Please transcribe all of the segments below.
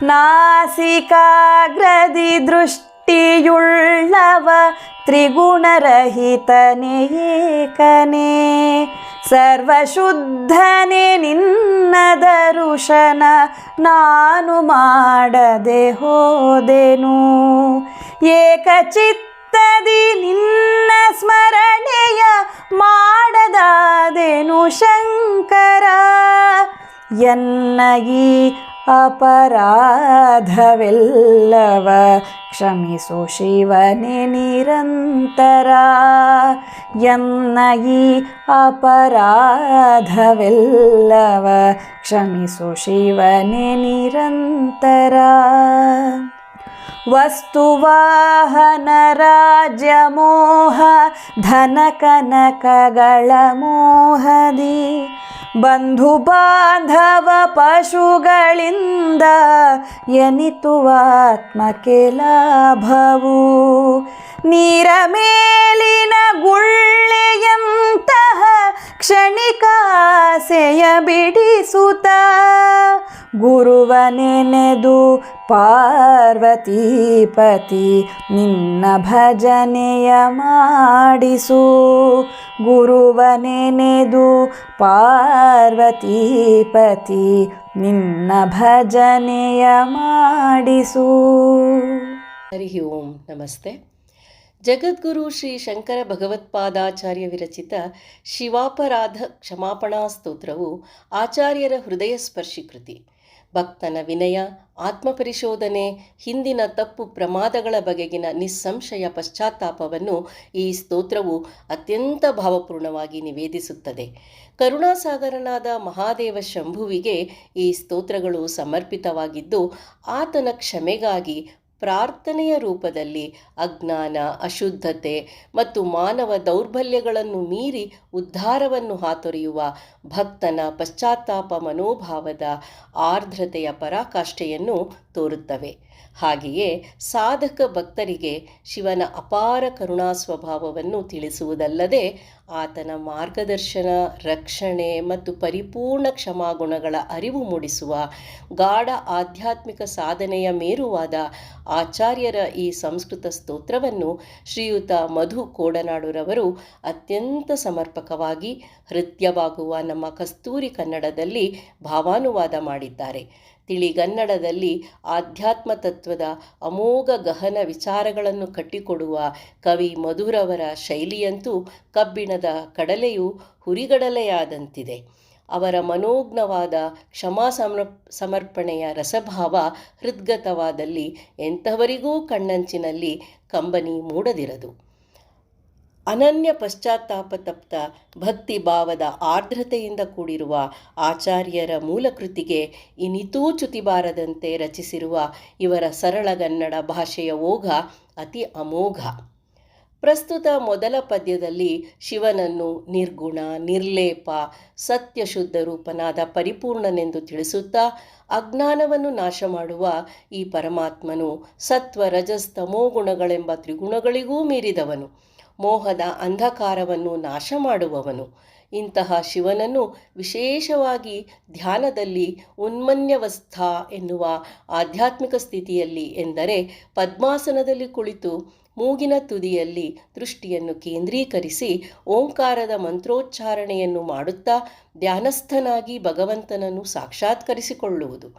ನಾಸಿಕಾಗ್ರದಿ ದೃಷ್ಟಿಯುಳ್ಳವ ತ್ರಿಗುಣರಹಿತನೇ ಏಕನೇ ಸರ್ವಶುದ್ಧನೇ ನಿನ್ನ ದರುಶನ ನಾನು ಮಾಡದೆ ಹೋದೆನು ಏಕಚಿತ್ತದಿ ನಿನ್ನ ಸ್ಮರಣೆಯ ಮಾಡದಾದೆನು ಶಂಕರ ಎನ್ನ ಈ ಅಪರಾಧವೆಲ್ಲವ ಕ್ಷಮಿಸು ಶಿವನೇ ನಿರಂತರ ಎನ್ನ ಈ ಅಪರಾಧವೆಲ್ಲವ ಕ್ಷಮಿಸು ಶಿವನೇ ನಿರಂತರ ವಸ್ತುವಾಹನ ರಾಜ್ಯ ಮೋಹ ಧನ ಕನಕಗಳ ಮೋಹದಿ ಬಂಧು ಬಾಂಧವ ಪಶುಗಳಿಂದ ಎನಿತು ಆತ್ಮಕ್ಕೆ ಲಾಭವು ನೀರ ಮೇಲಿನ ಗುಳ್ಳೆಯಂತಹ ಕ್ಷಣಿಕಾಸೆಯ ಬಿಡಿಸುತ್ತ ಗುರುವ ನೆನೆದು ಪಾರ್ವತೀಪತಿ ನಿನ್ನ ಭಜನೆಯ ಮಾಡಿಸು ಗುರುವ ನೆನೆದು ಪಾರ್ವತೀಪತಿ ನಿನ್ನ ಭಜನೆಯ ಮಾಡಿಸು. ಹರಿ ಓಂ ನಮಸ್ತೆ. ಜಗದ್ಗುರು ಶ್ರೀ ಶಂಕರ ಭಗವತ್ಪಾದಾಚಾರ್ಯ ವಿರಚಿತ ಶಿವಾಪರಾಧ ಕ್ಷಮಾಪಣಾ ಸ್ತೋತ್ರವು ಆಚಾರ್ಯರ ಹೃದಯ ಸ್ಪರ್ಶಿ ಕೃತಿ. ಭಕ್ತನ ವಿನಯ, ಆತ್ಮಪರಿಶೋಧನೆ, ಹಿಂದಿನ ತಪ್ಪು ಪ್ರಮಾದಗಳ ಬಗೆಗಿನ ನಿಸ್ಸಂಶಯ ಪಶ್ಚಾತ್ತಾಪವನ್ನು ಈ ಸ್ತೋತ್ರವು ಅತ್ಯಂತ ಭಾವಪೂರ್ಣವಾಗಿ ನಿವೇದಿಸುತ್ತದೆ. ಕರುಣಾಸಾಗರನಾದ ಮಹಾದೇವ ಶಂಭುವಿಗೆ ಈ ಸ್ತೋತ್ರಗಳು ಸಮರ್ಪಿತವಾಗಿದ್ದು, ಆತನ ಕ್ಷಮೆಗಾಗಿ ಪ್ರಾರ್ಥನೆಯ ರೂಪದಲ್ಲಿ ಅಜ್ಞಾನ, ಅಶುದ್ಧತೆ ಮತ್ತು ಮಾನವ ದೌರ್ಬಲ್ಯಗಳನ್ನು ಮೀರಿ ಉದ್ಧಾರವನ್ನು ಹಾತೊರೆಯುವ ಭಕ್ತನ ಪಶ್ಚಾತ್ತಾಪ ಮನೋಭಾವದ ಆರ್ದ್ರತೆಯ ಪರಾಕಾಷ್ಠೆಯನ್ನು ತೋರುತ್ತವೆ. ಹಾಗೆಯೇ ಸಾಧಕ ಭಕ್ತರಿಗೆ ಶಿವನ ಅಪಾರ ಕರುಣಾ ಸ್ವಭಾವವನ್ನು ತಿಳಿಸುವುದಲ್ಲದೆ ಆತನ ಮಾರ್ಗದರ್ಶನ, ರಕ್ಷಣೆ ಮತ್ತು ಪರಿಪೂರ್ಣ ಕ್ಷಮಾಗುಣಗಳ ಅರಿವು ಮೂಡಿಸುವ ಗಾಢ ಆಧ್ಯಾತ್ಮಿಕ ಸಾಧನೆಯ ಮೇರುವಾದ ಆಚಾರ್ಯರ ಈ ಸಂಸ್ಕೃತ ಸ್ತೋತ್ರವನ್ನು ಶ್ರೀಯುತ ಮಧು ಕೋಡನಾಡುರವರು ಅತ್ಯಂತ ಸಮರ್ಪಕವಾಗಿ ಹೃದಯವಾಗುವ ನಮ್ಮ ಕಸ್ತೂರಿ ಕನ್ನಡದಲ್ಲಿ ಭಾವಾನುವಾದ ಮಾಡಿದ್ದಾರೆ. ತಿಳಿಗನ್ನಡದಲ್ಲಿ ಆಧ್ಯಾತ್ಮ ತತ್ವದ ಅಮೋಘ ಗಹನ ವಿಚಾರಗಳನ್ನು ಕಟ್ಟಿಕೊಡುವ ಕವಿ ಮಧುರವರ ಶೈಲಿಯಂತೂ ಕಬ್ಬಿಣದ ಕಡಲೆಯು ಹುರಿಗಡಲೆಯಾದಂತಿದೆ. ಅವರ ಮನೋಜ್ಞವಾದ ಸಮರ್ಪಣೆಯ ರಸಭಾವ ಹೃದ್ಗತವಾದಲ್ಲಿ ಎಂಥವರಿಗೂ ಕಣ್ಣಂಚಿನಲ್ಲಿ ಕಂಬನಿ ಮೂಡದಿರದು. ಅನನ್ಯ ಪಶ್ಚಾತ್ತಾಪ ತಪ್ತ ಭಕ್ತಿ ಭಾವದ ಆರ್ದ್ರತೆಯಿಂದ ಕೂಡಿರುವ ಆಚಾರ್ಯರ ಮೂಲಕೃತಿಗೆ ಇನಿತೂ ಚ್ಯುತಿಬಾರದಂತೆ ರಚಿಸಿರುವ ಇವರ ಸರಳಗನ್ನಡ ಭಾಷೆಯ ಓಘ ಅತಿ ಅಮೋಘ. ಪ್ರಸ್ತುತ ಮೊದಲ ಪದ್ಯದಲ್ಲಿ ಶಿವನನ್ನು ನಿರ್ಗುಣ, ನಿರ್ಲೇಪ, ಸತ್ಯಶುದ್ಧ ರೂಪನಾದ ಪರಿಪೂರ್ಣನೆಂದು ತಿಳಿಸುತ್ತಾ ಅಜ್ಞಾನವನ್ನು ನಾಶ ಮಾಡುವ ಈ ಪರಮಾತ್ಮನು ಸತ್ವ, ರಜಸ್, ತಮೋ ಗುಣಗಳೆಂಬ ತ್ರಿಗುಣಗಳಿಗೂ ಮೀರಿದವನು, ಮೋಹದ ಅಂಧಕಾರವನ್ನು ನಾಶ ಮಾಡುವವನು. ಇಂತಹ ಶಿವನನ್ನು ವಿಶೇಷವಾಗಿ ಧ್ಯಾನದಲ್ಲಿ ಉನ್ಮನ್ಯವಸ್ಥಾ ಎನ್ನುವ ಆಧ್ಯಾತ್ಮಿಕ ಸ್ಥಿತಿಯಲ್ಲಿ, ಎಂದರೆ ಪದ್ಮಾಸನದಲ್ಲಿ ಕುಳಿತು ಮೂಗಿನ ತುದಿಯಲ್ಲಿ ದೃಷ್ಟಿಯನ್ನು ಕೇಂದ್ರೀಕರಿಸಿ ಓಂಕಾರದ ಮಂತ್ರೋಚ್ಚಾರಣೆಯನ್ನು ಮಾಡುತ್ತಾ ಧ್ಯಾನಸ್ಥನಾಗಿ ಭಗವಂತನನ್ನು ಸಾಕ್ಷಾತ್ಕರಿಸಿಕೊಳ್ಳುವುದು.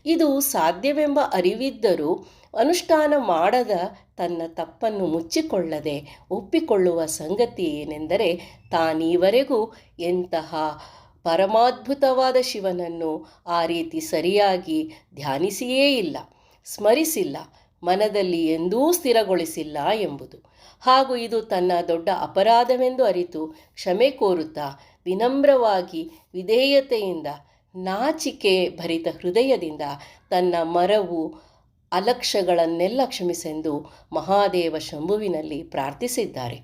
ಇದು ಸಾಧ್ಯವೆಂಬ ಅರಿವಿದ್ದರೂ ಅನುಷ್ಠಾನ ಮಾಡದ ತನ್ನ ತಪ್ಪನ್ನು ಮುಚ್ಚಿಕೊಳ್ಳದೆ ಒಪ್ಪಿಕೊಳ್ಳುವ ಸಂಗತಿ ಏನೆಂದರೆ, ತಾನೀವರೆಗೂ ಎಂತಹ ಪರಮಾದ್ಭುತವಾದ ಶಿವನನ್ನು ಆ ರೀತಿ ಸರಿಯಾಗಿ ಧ್ಯಾನಿಸಿಯೇ ಇಲ್ಲ, ಸ್ಮರಿಸಿಲ್ಲ, ಮನದಲ್ಲಿ ಎಂದೂ ಸ್ಥಿರಗೊಳಿಸಿಲ್ಲ ಎಂಬುದು. ಹಾಗೂ ಇದು ತನ್ನ ದೊಡ್ಡ ಅಪರಾಧವೆಂದು ಅರಿತು ಕ್ಷಮೆ ಕೋರುತ್ತಾ ವಿನಮ್ರವಾಗಿ ವಿಧೇಯತೆಯಿಂದ ನಾಚಿಕೆ ಭರಿತ ಹೃದಯದಿಂದ ತನ್ನ ಮರವು ಅಲಕ್ಷ್ಯಗಳನ್ನೆಲ್ಲ ಕ್ಷಮಿಸೆಂದು ಮಹಾದೇವ ಶಂಭುವಿನಲ್ಲಿ ಪ್ರಾರ್ಥಿಸಿದ್ದಾರೆ.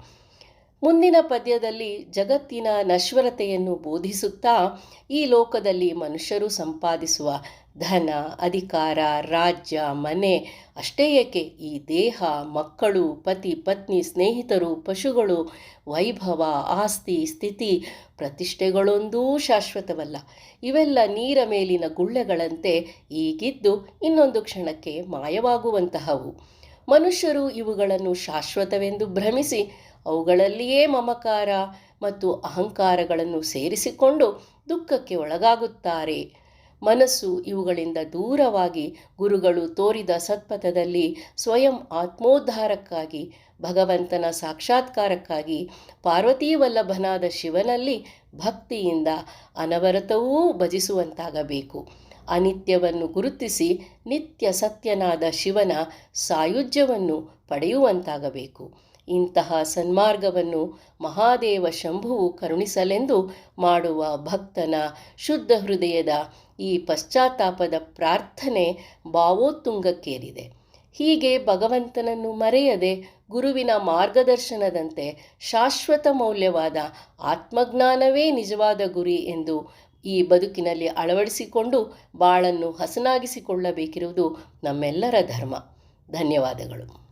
ಮುಂದಿನ ಪದ್ಯದಲ್ಲಿ ಜಗತ್ತಿನ ನಶ್ವರತೆಯನ್ನು ಬೋಧಿಸುತ್ತಾ ಈ ಲೋಕದಲ್ಲಿ ಮನುಷ್ಯರು ಸಂಪಾದಿಸುವ ಧನ, ಅಧಿಕಾರ, ರಾಜ್ಯ, ಮನೆ ಅಷ್ಟೇ ಏಕೆ ಈ ದೇಹ, ಮಕ್ಕಳು, ಪತಿ, ಪತ್ನಿ, ಸ್ನೇಹಿತರು, ಪಶುಗಳು, ವೈಭವ, ಆಸ್ತಿ, ಸ್ಥಿತಿ, ಪ್ರತಿಷ್ಠೆಗಳೊಂದೂ ಶಾಶ್ವತವಲ್ಲ. ಇವೆಲ್ಲ ನೀರ ಮೇಲಿನ ಗುಳ್ಳೆಗಳಂತೆ ಈಗಿದ್ದು ಇನ್ನೊಂದು ಕ್ಷಣಕ್ಕೆ ಮಾಯವಾಗುವಂತಹವು. ಮನುಷ್ಯರು ಇವುಗಳನ್ನು ಶಾಶ್ವತವೆಂದು ಭ್ರಮಿಸಿ ಅವುಗಳಲ್ಲಿಯೇ ಮಮಕಾರ ಮತ್ತು ಅಹಂಕಾರಗಳನ್ನು ಸೇರಿಸಿಕೊಂಡು ದುಃಖಕ್ಕೆ ಒಳಗಾಗುತ್ತಾರೆ. ಮನಸ್ಸು ಇವುಗಳಿಂದ ದೂರವಾಗಿ ಗುರುಗಳು ತೋರಿದ ಸತ್ಪಥದಲ್ಲಿ ಸ್ವಯಂ ಆತ್ಮೋದ್ಧಾರಕ್ಕಾಗಿ, ಭಗವಂತನ ಸಾಕ್ಷಾತ್ಕಾರಕ್ಕಾಗಿ ಪಾರ್ವತೀ ವಲ್ಲಭನಾದ ಶಿವನಲ್ಲಿ ಭಕ್ತಿಯಿಂದ ಅನವರತವೂ ಭಜಿಸುವಂತಾಗಬೇಕು. ಅನಿತ್ಯವನ್ನು ಗುರುತಿಸಿ ನಿತ್ಯ ಸತ್ಯನಾದ ಶಿವನ ಸಾಯುಜ್ಯವನ್ನು ಪಡೆಯುವಂತಾಗಬೇಕು. ಇಂತಹ ಸನ್ಮಾರ್ಗವನ್ನು ಮಹಾದೇವ ಶಂಭುವು ಕರುಣಿಸಲೆಂದು ಮಾಡುವ ಭಕ್ತನ ಶುದ್ಧ ಹೃದಯದ ಈ ಪಶ್ಚಾತ್ತಾಪದ ಪ್ರಾರ್ಥನೆ ಭಾವೋತ್ತುಂಗಕ್ಕೇರಿದೆ. ಹೀಗೆ ಭಗವಂತನನ್ನು ಮರೆಯದೆ ಗುರುವಿನ ಮಾರ್ಗದರ್ಶನದಂತೆ ಶಾಶ್ವತ ಮೌಲ್ಯವಾದ ಆತ್ಮಜ್ಞಾನವೇ ನಿಜವಾದ ಗುರಿ ಎಂದು ಈ ಬದುಕಿನಲ್ಲಿ ಅಳವಡಿಸಿಕೊಂಡು ಬಾಳನ್ನು ಹಸನಾಗಿಸಿಕೊಳ್ಳಬೇಕಿರುವುದು ನಮ್ಮೆಲ್ಲರ ಧರ್ಮ. ಧನ್ಯವಾದಗಳು.